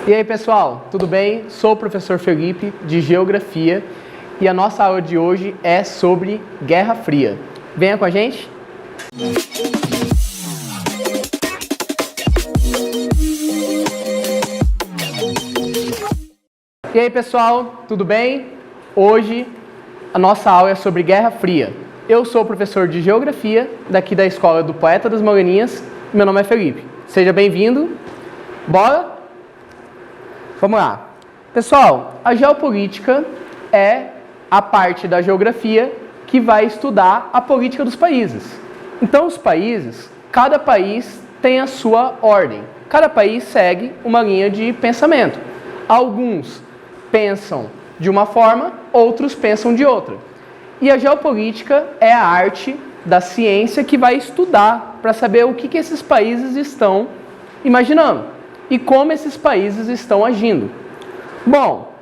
E aí pessoal, tudo bem? Sou o professor Felipe de Geografia e a nossa aula de hoje é sobre Guerra Fria. Venha com a gente! E aí pessoal, tudo bem? Hoje a nossa aula é sobre Guerra Fria. Eu sou o professor de Geografia daqui da Escola do Poeta das Moreninhas. Meu nome é Felipe. Seja bem-vindo. Bora? Vamos lá. Pessoal, a geopolítica é a parte da geografia que vai estudar a política dos países. Então, os países, cada país tem a sua ordem. Cada país segue uma linha de pensamento. Alguns pensam de uma forma, outros pensam de outra. E a geopolítica é a arte da ciência que vai estudar para saber o que esses países estão imaginando e como esses países estão agindo. Bom,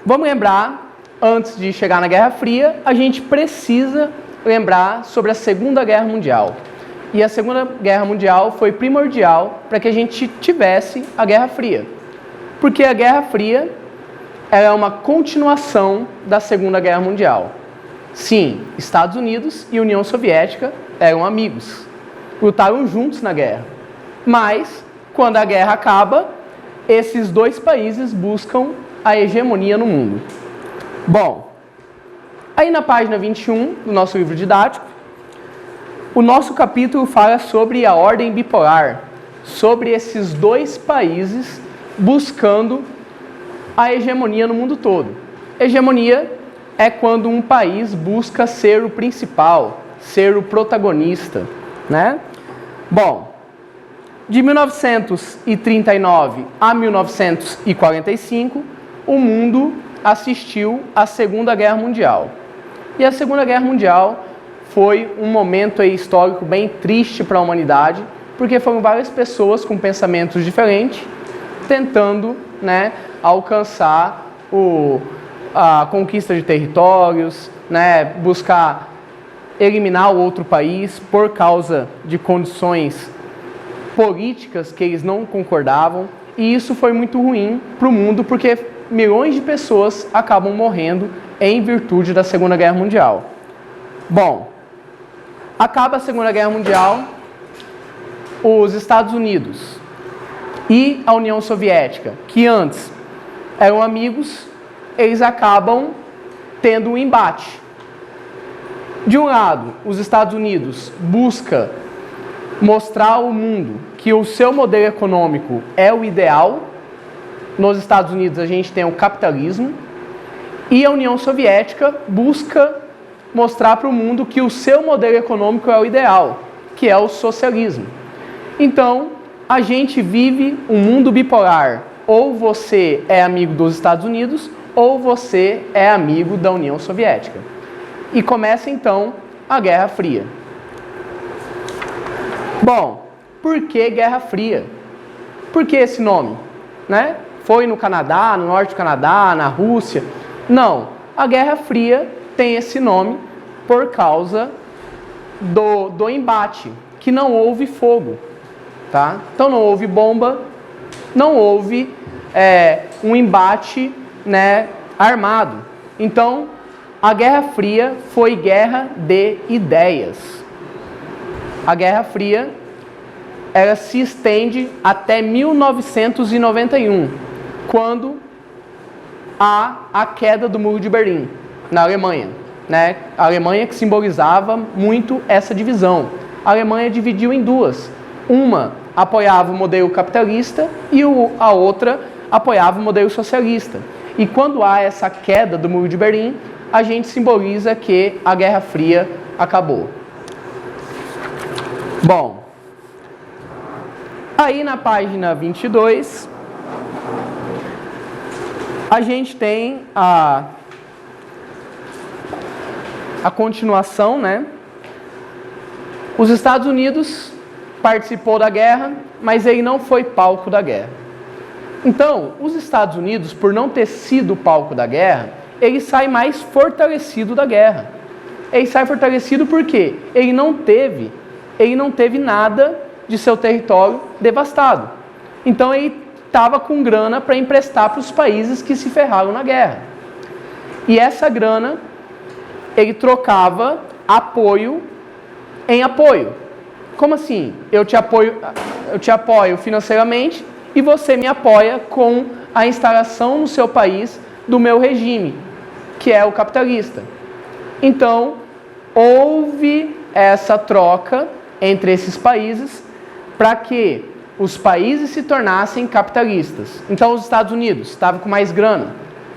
vamos lembrar, antes de chegar na Guerra Fria, a gente precisa lembrar sobre a Segunda Guerra Mundial. E a Segunda Guerra Mundial foi primordial para que a gente tivesse a Guerra Fria. Porque a Guerra Fria é uma continuação da Segunda Guerra Mundial. Sim, Estados Unidos e União Soviética eram amigos, lutaram juntos na guerra. Mas, quando a guerra acaba, esses dois países buscam a hegemonia no mundo. Bom, aí na página 21 do nosso livro didático, o nosso capítulo fala sobre a ordem bipolar, sobre esses dois países buscando a hegemonia no mundo todo. Hegemonia é quando um país busca ser o principal, ser o protagonista, né? Bom, de 1939 a 1945, o mundo assistiu à Segunda Guerra Mundial. E a Segunda Guerra Mundial foi um momento histórico bem triste para a humanidade, porque foram várias pessoas com pensamentos diferentes tentando, alcançar a conquista de territórios, buscar eliminar o outro país por causa de condições políticas que eles não concordavam, e isso foi muito ruim para o mundo, porque milhões de pessoas acabam morrendo em virtude da Segunda Guerra Mundial. Bom, acaba a Segunda Guerra Mundial, os Estados Unidos e a União Soviética, que antes eram amigos, eles acabam tendo um embate. De um lado, os Estados Unidos busca mostrar ao mundo que o seu modelo econômico é o ideal. Nos Estados Unidos a gente tem o capitalismo, e a União Soviética busca mostrar para o mundo que o seu modelo econômico é o ideal, que é o socialismo. Então, a gente vive um mundo bipolar. Ou você é amigo dos Estados Unidos, ou você é amigo da União Soviética. E começa então a Guerra Fria. Bom, por que Guerra Fria? Por que esse nome? Foi no Canadá, no norte do Canadá, na Rússia? Não, a Guerra Fria tem esse nome por causa do embate, que não houve fogo. Tá? Então não houve bomba, não houve um embate armado. Então a Guerra Fria foi guerra de ideias. A Guerra Fria ela se estende até 1991, quando há a queda do Muro de Berlim, na Alemanha. A Alemanha que simbolizava muito essa divisão. A Alemanha dividiu em duas. Uma apoiava o modelo capitalista e a outra apoiava o modelo socialista. E quando há essa queda do Muro de Berlim, a gente simboliza que a Guerra Fria acabou. Bom, aí na página 22, a gente tem a continuação, Os Estados Unidos participou da guerra, mas ele não foi palco da guerra. Então, os Estados Unidos, por não ter sido palco da guerra, ele sai mais fortalecido da guerra. Ele sai fortalecido porque ele não teve nada de seu território devastado. Então ele estava com grana para emprestar para os países que se ferraram na guerra. E essa grana, ele trocava apoio em apoio. Como assim? Eu te apoio financeiramente e você me apoia com a instalação no seu país do meu regime, que é o capitalista. Então, houve essa troca entre esses países para que os países se tornassem capitalistas. Então, os Estados Unidos estavam com mais grana,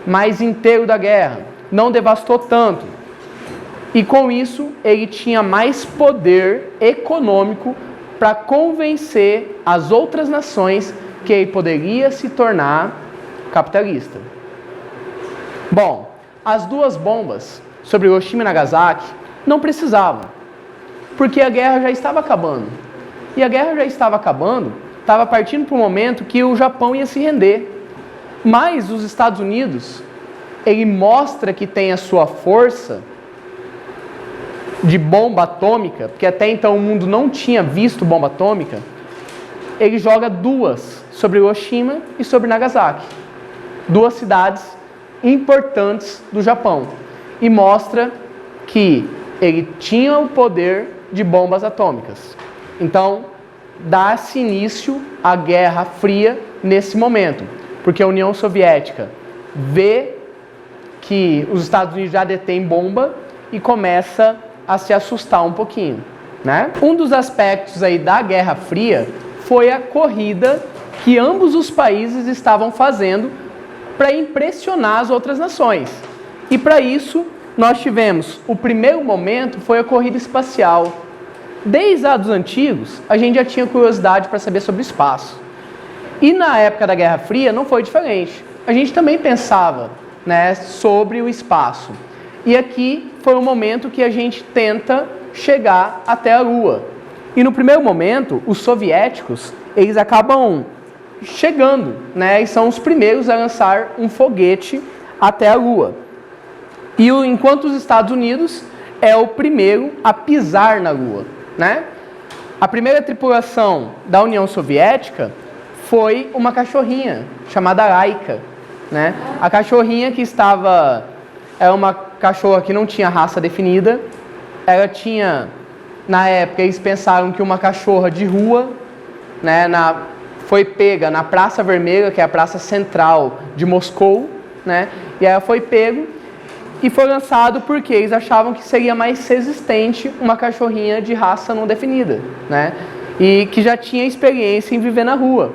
mais inteiro da guerra, não devastou tanto. E com isso, ele tinha mais poder econômico para convencer as outras nações que ele poderia se tornar capitalista. Bom, as duas bombas sobre Hiroshima e Nagasaki não precisavam, porque a guerra já estava acabando. E a guerra já estava acabando, estava partindo para um momento que o Japão ia se render. Mas os Estados Unidos, ele mostra que tem a sua força de bomba atômica, porque até então o mundo não tinha visto bomba atômica. Ele joga duas sobre Hiroshima e sobre Nagasaki, duas cidades importantes do Japão, e mostra que ele tinha o poder de bombas atômicas. Então, dá-se início à Guerra Fria nesse momento, porque a União Soviética vê que os Estados Unidos já detêm bomba e começa a se assustar um pouquinho, né? Um dos aspectos aí da Guerra Fria foi a corrida que ambos os países estavam fazendo para impressionar as outras nações. E para isso, nós tivemos, o primeiro momento foi a corrida espacial. Desde os antigos, a gente já tinha curiosidade para saber sobre o espaço. E na época da Guerra Fria não foi diferente. A gente também pensava, né, sobre o espaço. E aqui foi o momento que a gente tenta chegar até a Lua. E no primeiro momento, os soviéticos, eles acabam chegando, né, e são os primeiros a lançar um foguete até a Lua. E enquanto os Estados Unidos é o primeiro a pisar na Lua, né? A primeira tripulação da União Soviética foi uma cachorrinha chamada Laika, né? A cachorrinha que estava... Era uma cachorra que não tinha raça definida. Ela tinha... Na época, eles pensaram que uma cachorra de rua, né, foi pega na Praça Vermelha, que é a praça central de Moscou, né? E ela foi pego e foi lançado porque eles achavam que seria mais resistente uma cachorrinha de raça não definida, né? E que já tinha experiência em viver na rua.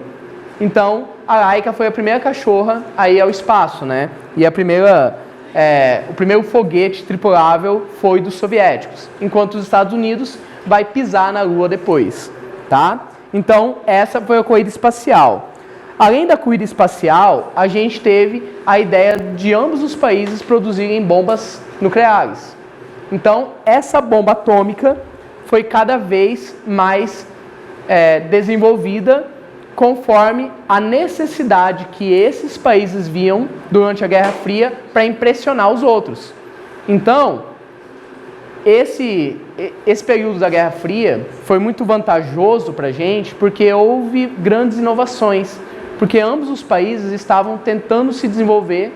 Então, a Laika foi a primeira cachorra a ir ao espaço, né? E o primeiro foguete tripulável foi dos soviéticos, enquanto os Estados Unidos vai pisar na Lua depois, tá? Então, essa foi a corrida espacial. Além da corrida espacial, a gente teve a ideia de ambos os países produzirem bombas nucleares. Então, essa bomba atômica foi cada vez mais desenvolvida conforme a necessidade que esses países viam durante a Guerra Fria para impressionar os outros. Então, esse período da Guerra Fria foi muito vantajoso para a gente porque houve grandes inovações, porque ambos os países estavam tentando se desenvolver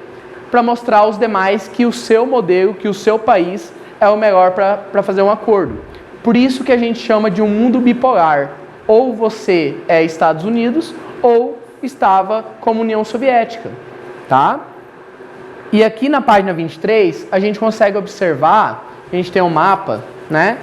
para mostrar aos demais que o seu modelo, que o seu país é o melhor para fazer um acordo. Por isso que a gente chama de um mundo bipolar. Ou você é Estados Unidos, ou estava como União Soviética, tá? E aqui na página 23, a gente consegue observar, a gente tem um mapa, né?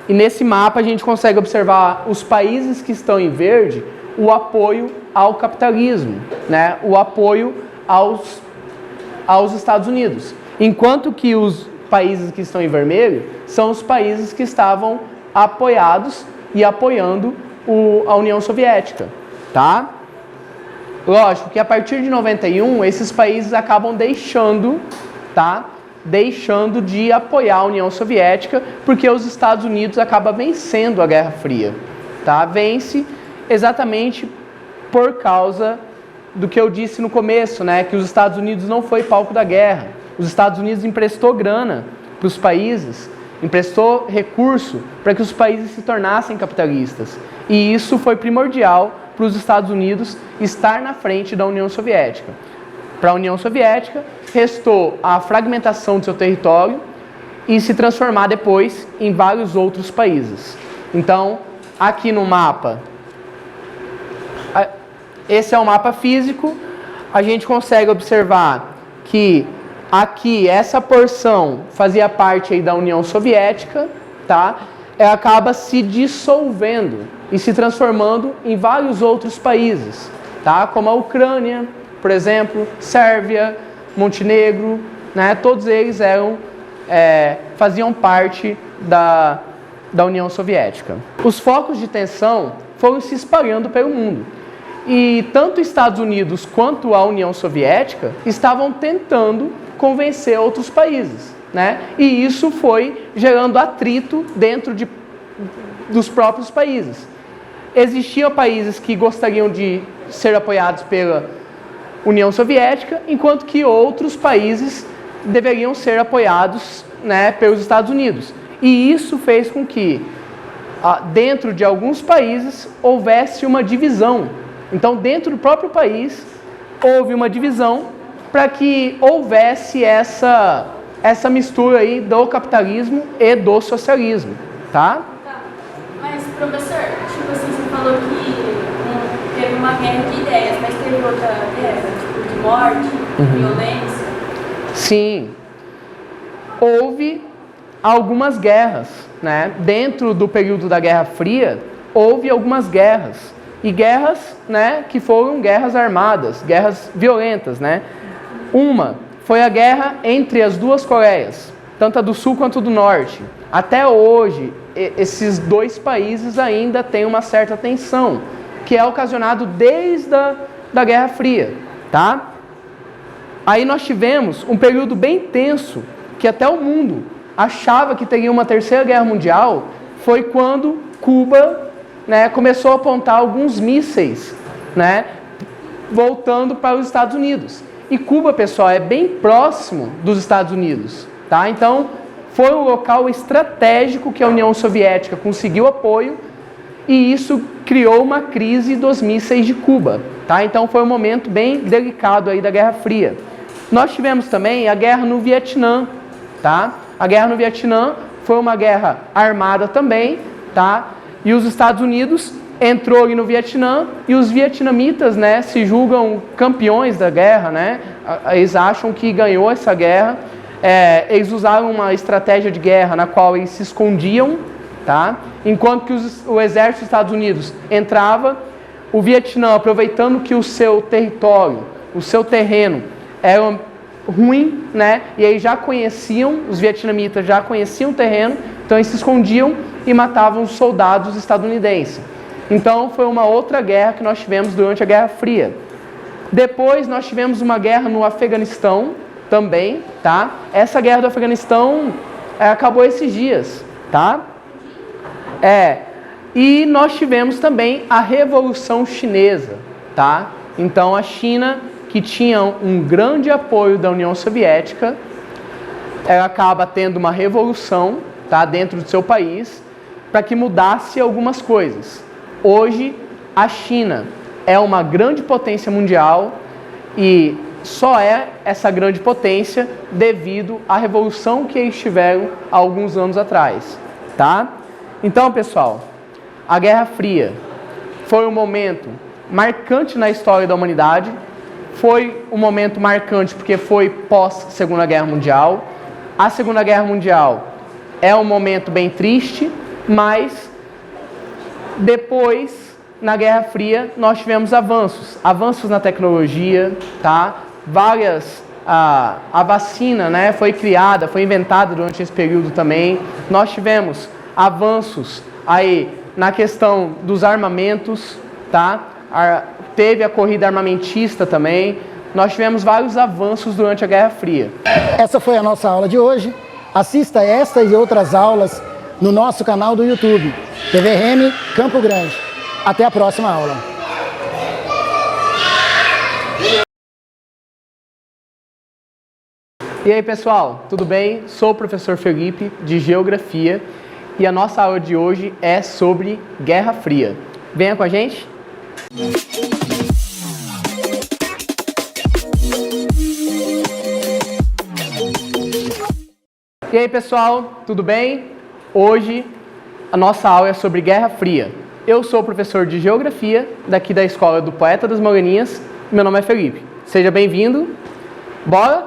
E nesse mapa a gente consegue observar os países que estão em verde, o apoio ao capitalismo, né? O apoio aos Estados Unidos. Enquanto que os países que estão em vermelho são os países que estavam apoiados e apoiando a União Soviética, tá? Lógico que a partir de 91, esses países acabam deixando de apoiar a União Soviética, porque os Estados Unidos acabam vencendo a Guerra Fria, tá? Vence exatamente por causa do que eu disse no começo, né? Que os Estados Unidos não foi palco da guerra. Os Estados Unidos emprestou grana para os países, emprestou recurso para que os países se tornassem capitalistas. E isso foi primordial para os Estados Unidos estar na frente da União Soviética. Para a União Soviética, restou a fragmentação do seu território e se transformar depois em vários outros países. Então, aqui no mapa, esse é o mapa físico, a gente consegue observar que aqui essa porção fazia parte aí da União Soviética, tá? Ela acaba se dissolvendo e se transformando em vários outros países, tá? Como a Ucrânia, por exemplo, Sérvia, Montenegro, né? Todos eles faziam parte da União Soviética. Os focos de tensão foram se espalhando pelo mundo. E tanto os Estados Unidos quanto a União Soviética estavam tentando convencer outros países, né? E isso foi gerando atrito dentro dos próprios países. Existiam países que gostariam de ser apoiados pela União Soviética, enquanto que outros países deveriam ser apoiados, né, pelos Estados Unidos. E isso fez com que, dentro de alguns países, houvesse uma divisão. Então, dentro do próprio país, houve uma divisão para que houvesse essa mistura aí do capitalismo e do socialismo, tá? Tá. Mas, professor, tipo assim, você falou que teve uma guerra de ideias, mas teve outra guerra, tipo, de morte, violência? Sim. Houve algumas guerras, né? Dentro do período da Guerra Fria, houve algumas guerras. E guerras, né, que foram guerras armadas, guerras violentas, né? Uma foi a guerra entre as duas Coreias, tanto a do Sul quanto a do Norte. Até hoje, esses dois países ainda têm uma certa tensão, que é ocasionado desde da Guerra Fria, tá? Aí nós tivemos um período bem tenso, que até o mundo achava que teria uma terceira guerra mundial, foi quando Cuba, né, começou a apontar alguns mísseis, né, voltando para os Estados Unidos. E Cuba, pessoal, é bem próximo dos Estados Unidos, tá? Então, foi um local estratégico que a União Soviética conseguiu apoio e isso criou uma crise dos mísseis de Cuba, tá? Então, foi um momento bem delicado aí da Guerra Fria. Nós tivemos também a guerra no Vietnã, tá? A guerra no Vietnã foi uma guerra armada também, tá? E os Estados Unidos entrou ali no Vietnã e os vietnamitas, né, se julgam campeões da guerra, né? Eles acham que ganhou essa guerra. Eles usaram uma estratégia de guerra na qual eles se escondiam, tá? Enquanto que o exército dos Estados Unidos entrava, o Vietnã, aproveitando que o seu território, o seu terreno era ruim, né? E aí já conheciam, os vietnamitas já conheciam o terreno, então eles se escondiam e matavam os soldados estadunidenses. Então foi uma outra guerra que nós tivemos durante a Guerra Fria. Depois nós tivemos uma guerra no Afeganistão também, tá? Essa guerra do Afeganistão acabou esses dias, tá? E nós tivemos também a Revolução Chinesa, tá? Então a China, que tinha um grande apoio da União Soviética, ela acaba tendo uma revolução, tá, dentro do seu país, para que mudasse algumas coisas. Hoje, a China é uma grande potência mundial e só é essa grande potência devido à revolução que eles tiveram há alguns anos atrás, tá? Então, pessoal, a Guerra Fria foi um momento marcante na história da humanidade. Foi um momento marcante porque foi pós-Segunda Guerra Mundial. A Segunda Guerra Mundial é um momento bem triste, mas depois, na Guerra Fria, nós tivemos avanços na tecnologia, tá? A vacina, né, foi criada, foi inventada durante esse período também. Nós tivemos avanços aí na questão dos armamentos, tá? Teve a corrida armamentista também. Nós tivemos vários avanços durante a Guerra Fria. Essa foi a nossa aula de hoje. Assista estas e outras aulas no nosso canal do YouTube, TV Remy Campo Grande. Até a próxima aula. E aí, pessoal, tudo bem? Sou o professor Felipe, de Geografia, e a nossa aula de hoje é sobre Guerra Fria. Venha com a gente! E aí, pessoal, tudo bem? Hoje a nossa aula é sobre Guerra Fria. Eu sou o professor de Geografia daqui da Escola do Poeta das Moreninhas. Meu nome é Felipe. Seja bem-vindo. Bora?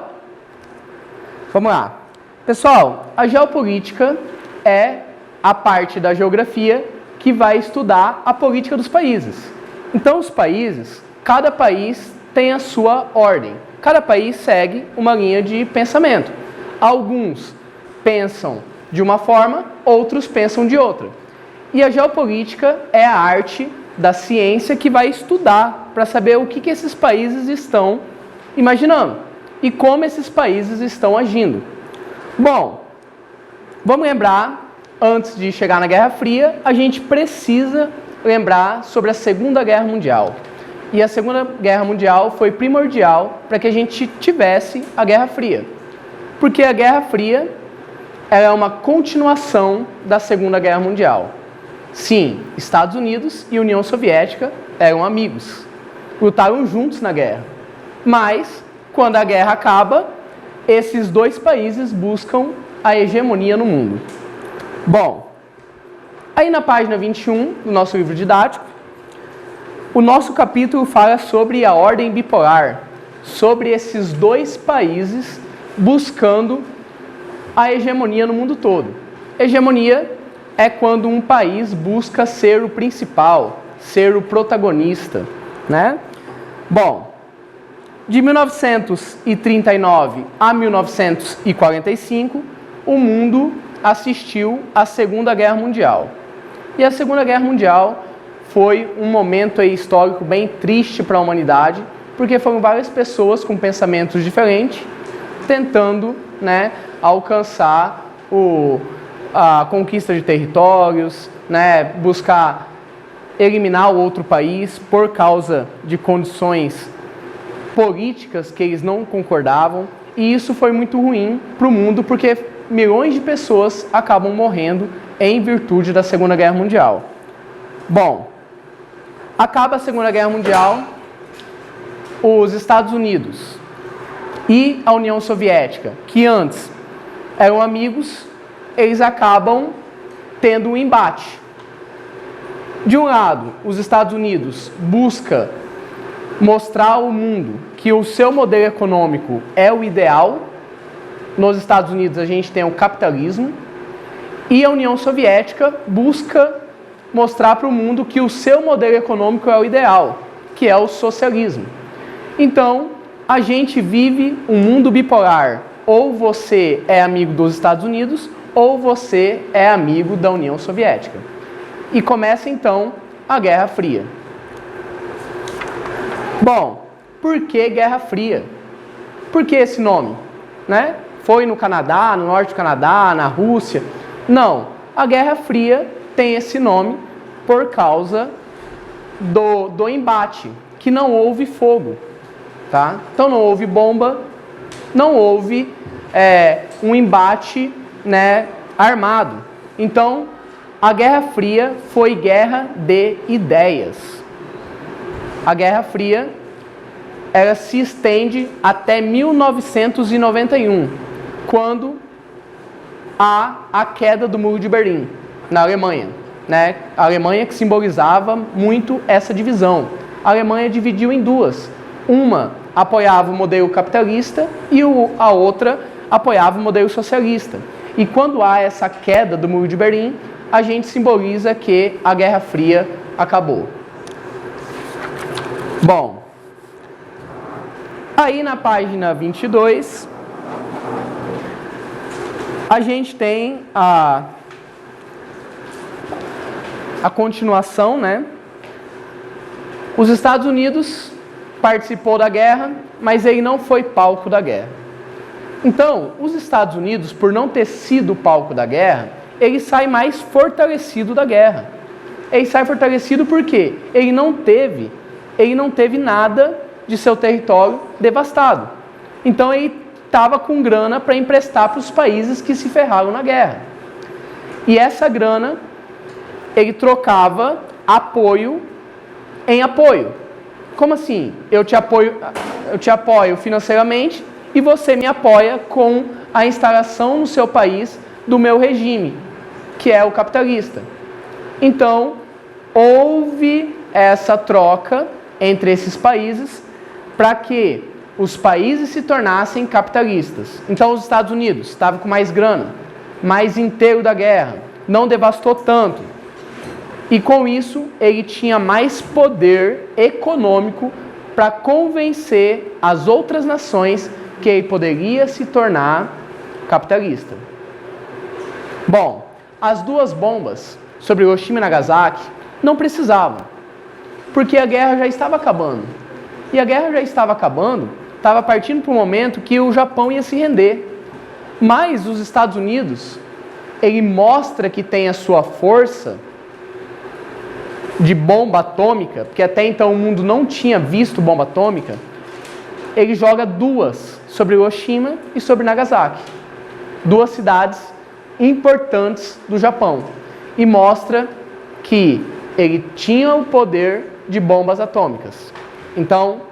Vamos lá. Pessoal, a geopolítica é a parte da geografia que vai estudar a política dos países. Então, os países, cada país tem a sua ordem. Cada país segue uma linha de pensamento. Alguns pensam de uma forma, outros pensam de outra. E a geopolítica é a arte da ciência que vai estudar para saber o que esses países estão imaginando e como esses países estão agindo. Bom, vamos lembrar, antes de chegar na Guerra Fria, a gente precisa lembrar sobre a Segunda Guerra Mundial. E a Segunda Guerra Mundial foi primordial para que a gente tivesse a Guerra Fria. Porque a Guerra Fria é uma continuação da Segunda Guerra Mundial. Sim, Estados Unidos e União Soviética eram amigos, lutaram juntos na guerra. Mas, quando a guerra acaba, esses dois países buscam a hegemonia no mundo. Bom, aí na página 21 do nosso livro didático, o nosso capítulo fala sobre a ordem bipolar, sobre esses dois países buscando a hegemonia no mundo todo. Hegemonia é quando um país busca ser o principal, ser o protagonista, né? Bom, de 1939 a 1945, o mundo assistiu à Segunda Guerra Mundial. E a Segunda Guerra Mundial foi um momento histórico bem triste para a humanidade, porque foram várias pessoas com pensamentos diferentes tentando, né, alcançar a conquista de territórios, né, buscar eliminar o outro país por causa de condições políticas que eles não concordavam. E isso foi muito ruim para o mundo, porque milhões de pessoas acabam morrendo em virtude da Segunda Guerra Mundial. Bom, acaba a Segunda Guerra Mundial, os Estados Unidos e a União Soviética, que antes eram amigos, eles acabam tendo um embate. De um lado, os Estados Unidos busca mostrar ao mundo que o seu modelo econômico é o ideal. Nos Estados Unidos a gente tem o capitalismo, e a União Soviética busca mostrar para o mundo que o seu modelo econômico é o ideal, que é o socialismo. Então, a gente vive um mundo bipolar. Ou você é amigo dos Estados Unidos, ou você é amigo da União Soviética. E começa então a Guerra Fria. Bom, por que Guerra Fria? Por que esse nome? Né? Foi no Canadá, no norte do Canadá, na Rússia? Não, a Guerra Fria tem esse nome por causa do embate, que não houve fogo. Tá? Então não houve bomba, não houve um embate, né, armado. Então a Guerra Fria foi guerra de ideias. A Guerra Fria ela se estende até 1991, quando há a queda do Muro de Berlim, na Alemanha. Né? A Alemanha que simbolizava muito essa divisão. A Alemanha dividiu em duas. Uma apoiava o modelo capitalista e a outra apoiava o modelo socialista. E quando há essa queda do Muro de Berlim, a gente simboliza que a Guerra Fria acabou. Bom, aí na página 22, a gente tem a continuação, né? Os Estados Unidos participou da guerra, mas ele não foi palco da guerra. Então, os Estados Unidos, por não ter sido palco da guerra, ele sai mais fortalecido da guerra. Ele sai fortalecido porque ele não teve nada de seu território devastado. Então, ele estava com grana para emprestar para os países que se ferraram na guerra. E essa grana, ele trocava apoio em apoio. Como assim? Eu te apoio financeiramente e você me apoia com a instalação no seu país do meu regime, que é o capitalista. Então, houve essa troca entre esses países para que os países se tornassem capitalistas. Então, os Estados Unidos estavam com mais grana, mais inteiro da guerra, não devastou tanto. E com isso, ele tinha mais poder econômico para convencer as outras nações que ele poderia se tornar capitalista. Bom, as duas bombas sobre Hiroshima e Nagasaki não precisavam, porque a guerra já estava acabando. E a guerra já estava acabando, estava partindo para o momento que o Japão ia se render. Mas os Estados Unidos, ele mostra que tem a sua força de bomba atômica, porque até então o mundo não tinha visto bomba atômica. Ele joga duas sobre Hiroshima e sobre Nagasaki, duas cidades importantes do Japão, e mostra que ele tinha o poder de bombas atômicas. Então,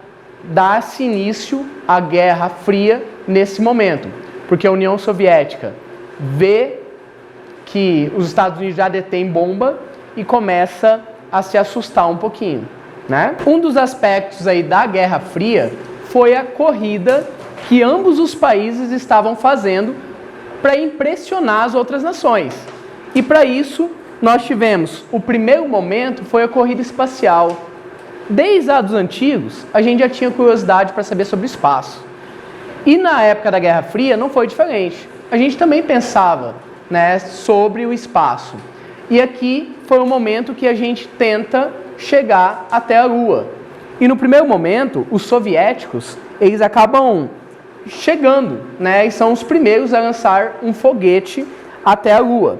dá-se início à Guerra Fria nesse momento, porque a União Soviética vê que os Estados Unidos já detêm bomba e começa a se assustar um pouquinho, né? Um dos aspectos aí da Guerra Fria foi a corrida que ambos os países estavam fazendo para impressionar as outras nações. E para isso, nós tivemos, o primeiro momento foi a corrida espacial. Desde os antigos, a gente já tinha curiosidade para saber sobre o espaço. E na época da Guerra Fria não foi diferente. A gente também pensava, né, sobre o espaço. E aqui foi o momento que a gente tenta chegar até a Lua. E no primeiro momento, os soviéticos, eles acabam chegando, né, e são os primeiros a lançar um foguete até a Lua.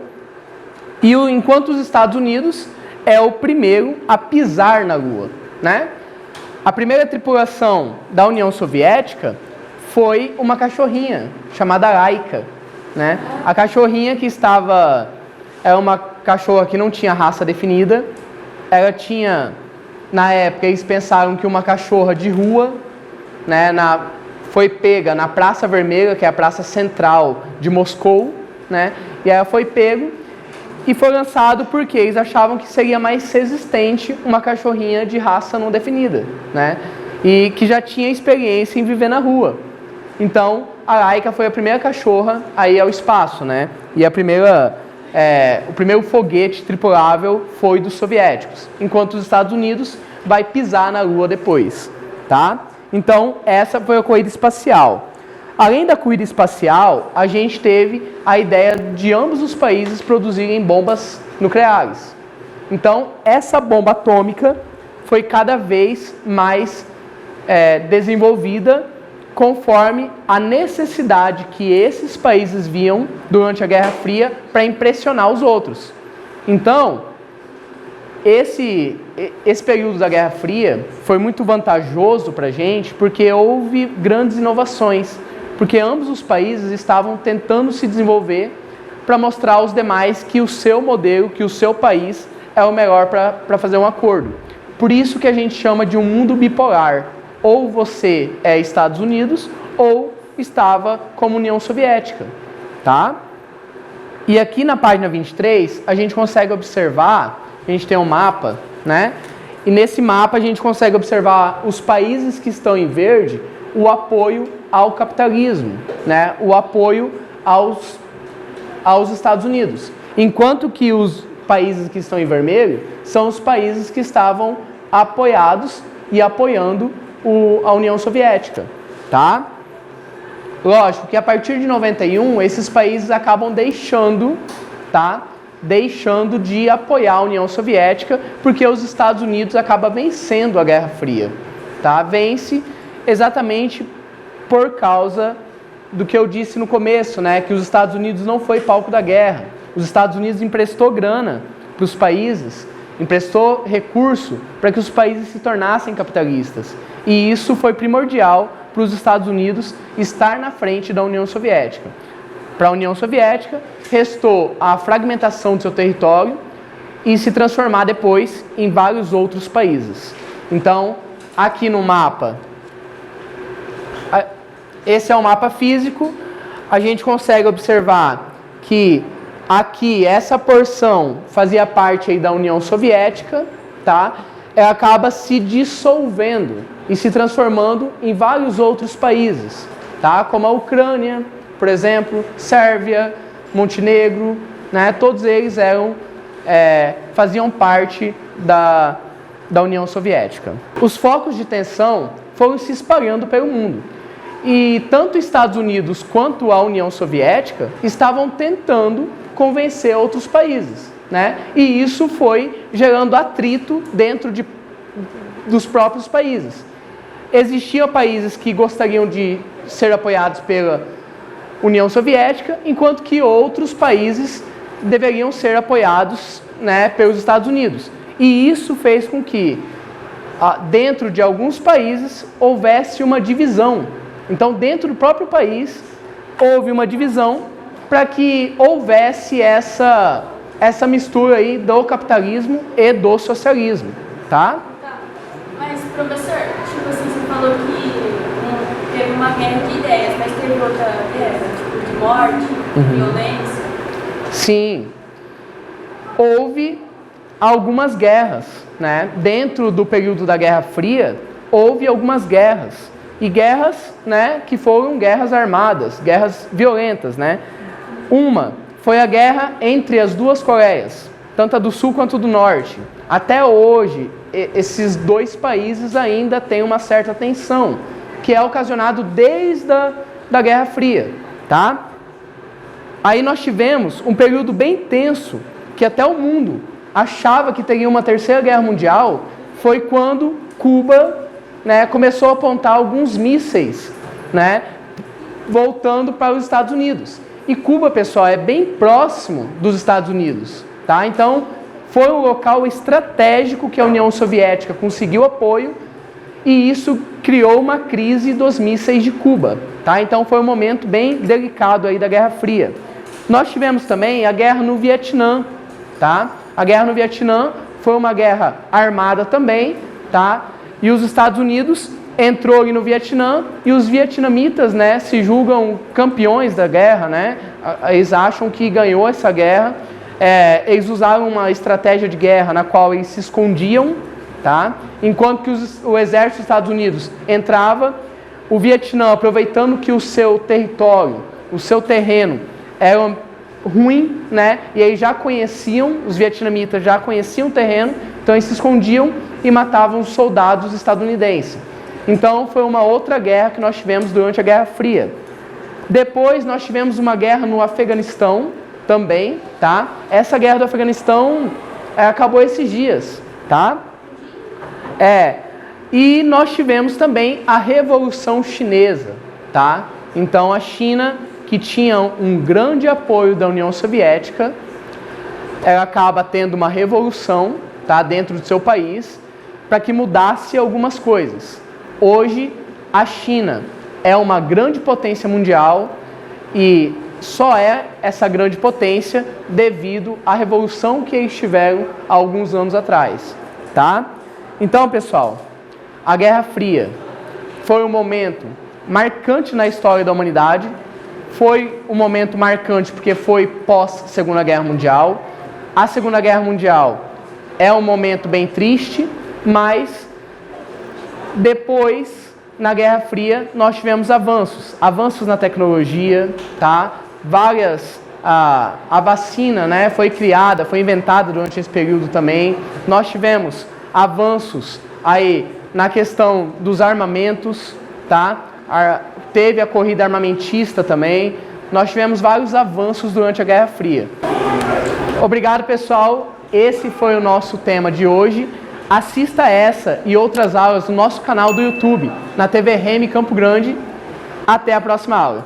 E enquanto os Estados Unidos é o primeiro a pisar na Lua, né? A primeira tripulação da União Soviética foi uma cachorrinha chamada Laika, né? A cachorrinha que estava... Era uma cachorra que não tinha raça definida. Ela tinha... Na época, eles pensaram que uma cachorra de rua, né, foi pega na Praça Vermelha, que é a praça central de Moscou, né? E ela foi pega e foi lançado porque eles achavam que seria mais resistente uma cachorrinha de raça não definida, né? E que já tinha experiência em viver na rua. Então, a Laika foi a primeira cachorra a ir ao espaço, né? E o primeiro foguete tripulável foi dos soviéticos, enquanto os Estados Unidos vai pisar na Lua depois, tá? Então, essa foi a corrida espacial. Além da corrida espacial, a gente teve a ideia de ambos os países produzirem bombas nucleares. Então, essa bomba atômica foi cada vez mais desenvolvida conforme a necessidade que esses países viam durante a Guerra Fria para impressionar os outros. Então, esse período da Guerra Fria foi muito vantajoso para a gente porque houve grandes inovações, porque ambos os países estavam tentando se desenvolver para mostrar aos demais que o seu modelo, que o seu país é o melhor para fazer um acordo. Por isso que a gente chama de um mundo bipolar. Ou você é Estados Unidos, ou estava como União Soviética, tá? E aqui na página 23, a gente consegue observar, a gente tem um mapa, né? E nesse mapa a gente consegue observar os países que estão em verde, o apoio ao capitalismo, né? O apoio aos Estados Unidos. Enquanto que os países que estão em vermelho são os países que estavam apoiados e apoiando a União Soviética, tá? Lógico que a partir de 91, esses países acabam deixando de apoiar a União Soviética, porque os Estados Unidos acabam vencendo a Guerra Fria, tá? Vence exatamente por causa do que eu disse no começo, né? Que os Estados Unidos não foi palco da guerra. Os Estados Unidos emprestou grana para os países, emprestou recurso para que os países se tornassem capitalistas. E isso foi primordial para os Estados Unidos estar na frente da União Soviética. Para a União Soviética, restou a fragmentação do seu território e se transformar depois em vários outros países. Então, aqui no mapa, esse é o mapa físico, a gente consegue observar que aqui essa porção fazia parte aí da União Soviética, tá? Ela acaba se dissolvendo e se transformando em vários outros países, tá? Como a Ucrânia, por exemplo, Sérvia, Montenegro, né? Todos eles faziam parte da União Soviética. Os focos de tensão foram se espalhando pelo mundo. E tanto os Estados Unidos quanto a União Soviética estavam tentando convencer outros países, né? E isso foi gerando atrito dentro dos próprios países. Existiam países que gostariam de ser apoiados pela União Soviética, enquanto que outros países deveriam ser apoiados, né, pelos Estados Unidos. E isso fez com que, dentro de alguns países, houvesse uma divisão. Então, dentro do próprio país, houve uma divisão para que houvesse essa mistura aí do capitalismo e do socialismo, tá? Tá. Mas, professor, tipo assim, você falou que teve uma guerra de ideias, mas teve outra guerra, tipo, de morte, violência? Sim. Houve algumas guerras, né? Dentro do período da Guerra Fria, houve algumas guerras. E guerras, né, que foram guerras armadas, guerras violentas, né? Uma foi a guerra entre as duas Coreias, tanto a do Sul quanto a do Norte. Até hoje, esses dois países ainda têm uma certa tensão, que é ocasionado desde da Guerra Fria, tá? Aí nós tivemos um período bem tenso, que até o mundo achava que teria uma terceira guerra mundial, foi quando Cuba, né, começou a apontar alguns mísseis, né, voltando para os Estados Unidos. E Cuba, pessoal, é bem próximo dos Estados Unidos, tá? Então, foi um local estratégico que a União Soviética conseguiu apoio e isso criou uma crise dos mísseis de Cuba, tá? Então, foi um momento bem delicado aí da Guerra Fria. Nós tivemos também a guerra no Vietnã, tá? A guerra no Vietnã foi uma guerra armada também, tá? E os Estados Unidos entrou ali no Vietnã e os vietnamitas, né, se julgam campeões da guerra, né? Eles acham que ganhou essa guerra. Eles usaram uma estratégia de guerra na qual eles se escondiam, tá? Enquanto que o exército dos Estados Unidos entrava, o Vietnã, aproveitando que o seu território, o seu terreno era ruim, né? E eles já conheciam, os vietnamitas já conheciam o terreno, então eles se escondiam e matavam os soldados estadunidenses. Então foi uma outra guerra que nós tivemos durante a Guerra Fria. Depois nós tivemos uma guerra no Afeganistão também, tá? Essa guerra do Afeganistão acabou esses dias, tá? E nós tivemos também a Revolução Chinesa, tá? Então a China, que tinha um grande apoio da União Soviética, ela acaba tendo uma revolução, tá, dentro do seu país, para que mudasse algumas coisas. Hoje, a China é uma grande potência mundial e só é essa grande potência devido à revolução que eles tiveram há alguns anos atrás, tá? Então, pessoal, a Guerra Fria foi um momento marcante na história da humanidade. Foi um momento marcante porque foi pós-Segunda Guerra Mundial. A Segunda Guerra Mundial é um momento bem triste, mas depois, na Guerra Fria, nós tivemos avanços na tecnologia, tá? A vacina, né, foi criada, foi inventada durante esse período também. Nós tivemos avanços aí na questão dos armamentos, tá? Teve a corrida armamentista também. Nós tivemos vários avanços durante a Guerra Fria. Obrigado, pessoal. Esse foi o nosso tema de hoje. Assista essa e outras aulas no nosso canal do YouTube, na TV Remy Campo Grande. Até a próxima aula.